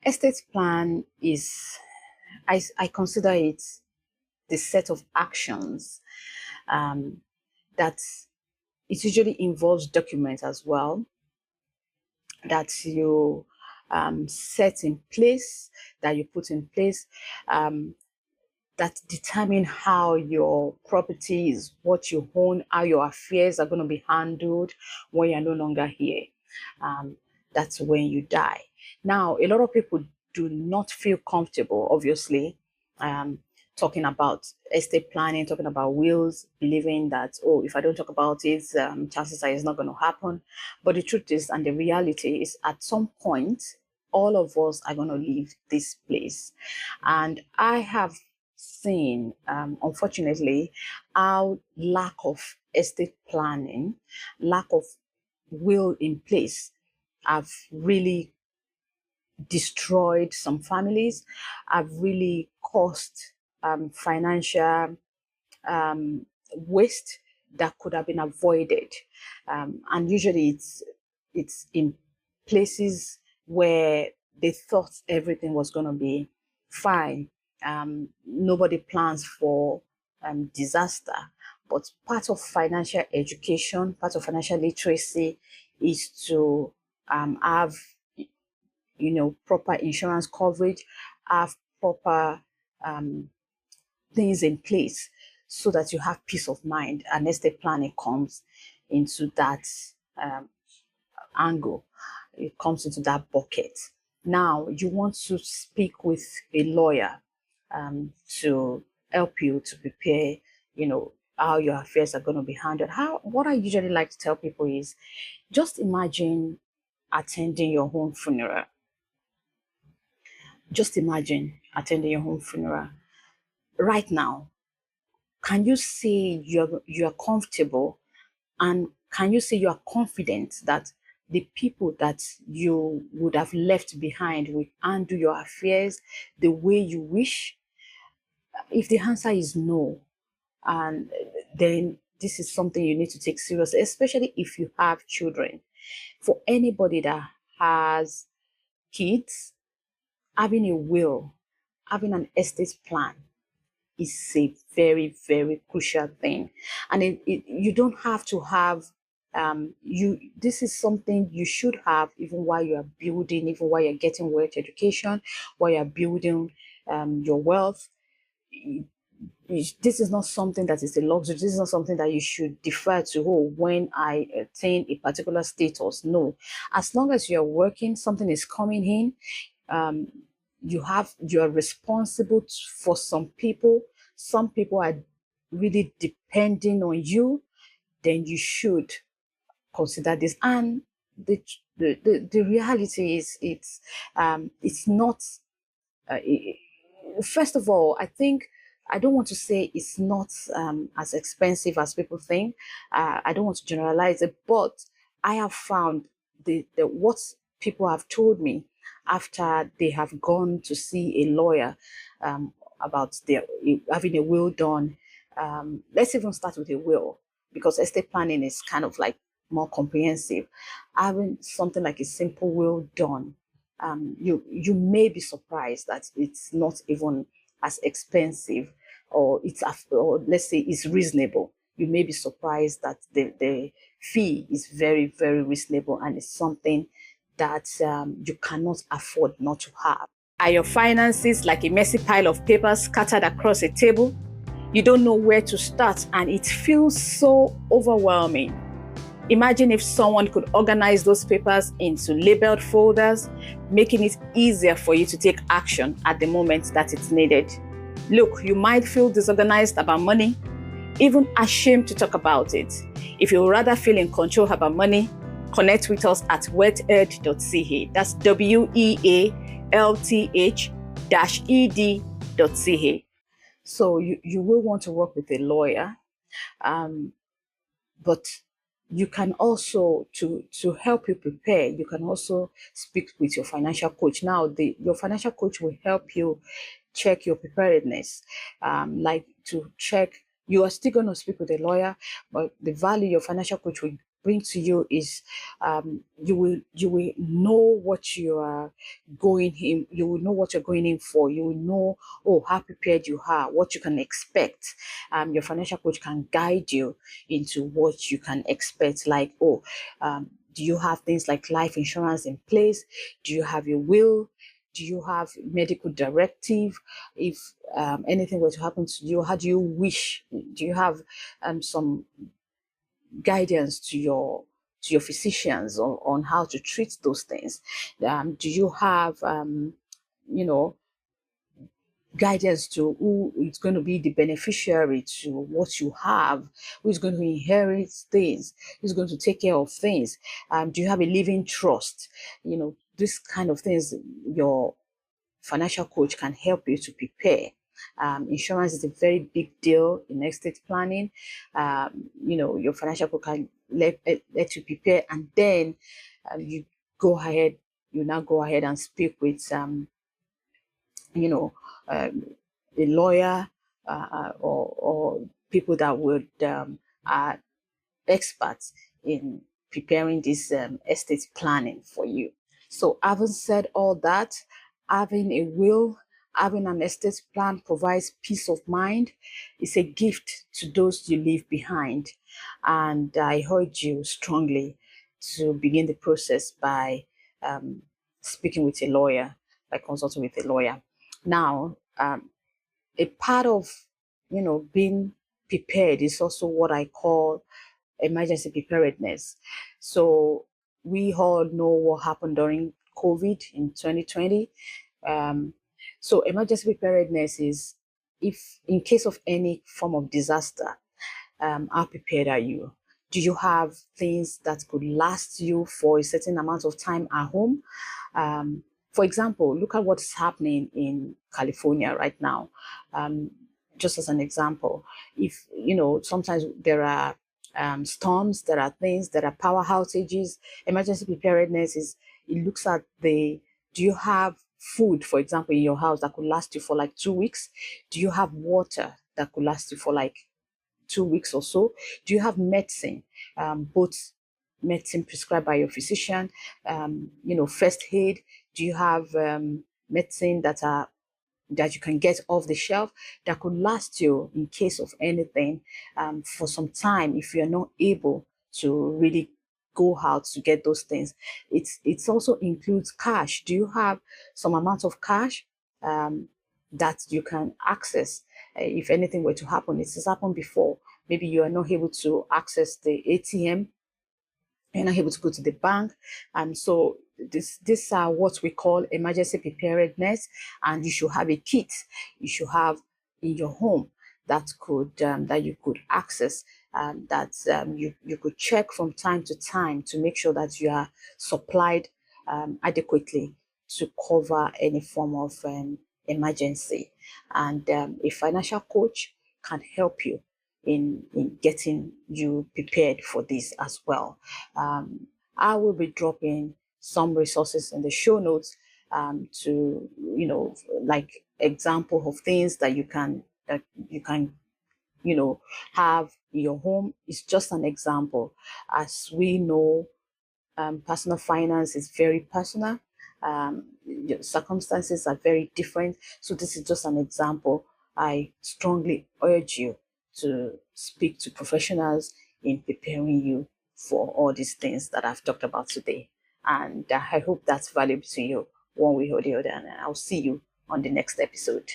Estate plan is, I consider it the set of actions um, that it usually involves documents as well that you set in place, that you put in place, um, that determine how your property is, what you own, how your affairs are going to be handled when you're no longer here. Um, that's when you die. Now, a lot of people do not feel comfortable, obviously, um, talking about estate planning, talking about wills, believing that, oh, if I don't talk about it, chances are it's not going to happen. But the truth is, and the reality is, at some point, all of us are going to leave this place. And I have seen, unfortunately, how lack of estate planning, lack of will in place have really destroyed some families, have really caused financial waste that could have been avoided. And usually it's in places where they thought everything was going to be fine. Nobody plans for disaster, but part of financial education, part of financial literacy is to have proper insurance coverage, have proper things in place so that you have peace of mind. And estate planning comes into that um, angle. It comes into that bucket. Now, you want to speak with a lawyer to help you to prepare, how your affairs are going to be handled. What I usually like to tell people is just imagine attending your own funeral. Just imagine attending your own funeral. Right now, can you say you're comfortable, and can you say you are confident that the people that you would have left behind will handle your affairs the way you wish? If the answer is no, and then this is something you need to take seriously, especially if you have children. For anybody that has kids, having a will, having an estate plan is a very, very crucial thing. And you don't have to have this is something you should have even while you are building, even while you're getting wealth education, while you're building your wealth. This is not something that is a luxury. This is not something that you should defer to, oh, when I attain a particular status. No, as long as you're working, something is coming in. um, you're responsible for some people. Some people are really depending on you. Then you should consider this. And the reality is, it's not uh, first of all, I think, I don't want to say it's not as expensive as people think. I don't want to generalize it, but I have found the what people have told me after they have gone to see a lawyer about their having a will done. Let's even start with a will, because estate planning is kind of like more comprehensive. Having something like a simple will done, you may be surprised that it's not even as expensive, or or let's say it's reasonable. You may be surprised that the fee is very, very reasonable, and it's something that you cannot afford not to have. Are your finances like a messy pile of papers scattered across a table? You don't know where to start, and it feels so overwhelming. Imagine if someone could organize those papers into labeled folders, making it easier for you to take action at the moment that it's needed. Look, you might feel disorganized about money, even ashamed to talk about it. If you would rather feel in control about money, connect with us at wealthEd.ca. That's WEALTH-ED.ca. So you will want to work with a lawyer, but you can also, to help you prepare, you can also speak with your financial coach. Now, your financial coach will help you check your preparedness, like to check. You are still going to speak with a lawyer, but the value your financial coach will bring to you is you will know what you are going in. You will know what you're going in for. You will know, oh, how prepared you are, what you can expect. Your financial coach can guide you into what you can expect. Like, oh, do you have things like life insurance in place? Do you have your will? Do you have medical directive? If anything were to happen to you, how do you wish? Do you have some guidance to your physicians on how to treat those things? Do you have you know guidance to who is going to be the beneficiary to what you have, who is going to inherit things, who's going to take care of things? Do you have a living trust? This kind of things your financial coach can help you to prepare. Insurance is a very big deal in estate planning. Your financial coach can let you prepare, and then you now go ahead and speak with a lawyer, or people that would are experts in preparing this estate planning for you. So having said all that, having a will, having an estate plan provides peace of mind. It's a gift to those you leave behind. And I urge you strongly to begin the process by speaking with a lawyer, by consulting with a lawyer. Now, a part of being prepared is also what I call emergency preparedness. So we all know what happened during COVID in 2020. So emergency preparedness is, if in case of any form of disaster, how prepared are you? Do you have things that could last you for a certain amount of time at home? For example, look at what's happening in California right now. Just as an example, if sometimes there are storms, there are things, there are power outages. Emergency preparedness it looks at do you have food, for example, in your house that could last you for like 2 weeks? Do you have water that could last you for like 2 weeks or so? Do you have medicine, both medicine prescribed by your physician, first aid? Do you have medicine that you can get off the shelf that could last you in case of anything for some time if you're not able to really go out to get those things? It also includes cash. Do you have some amount of cash that you can access if anything were to happen? It has happened before. Maybe you are not able to access the ATM, you're not able to go to the bank. So these are what we call emergency preparedness, and you should have a kit you should have in your home that you could access, that you could check from time to time to make sure that you are supplied adequately to cover any form of emergency. And a financial coach can help you in getting you prepared for this as well. I will be dropping some resources in the show notes to like example of things that you can have in your home. It's just an example. As we know, personal finance is very personal. Your circumstances are very different. So this is just an example. I strongly urge you to speak to professionals in preparing you for all these things that I've talked about today. And I hope that's valuable to you one way or the other. And I'll see you on the next episode.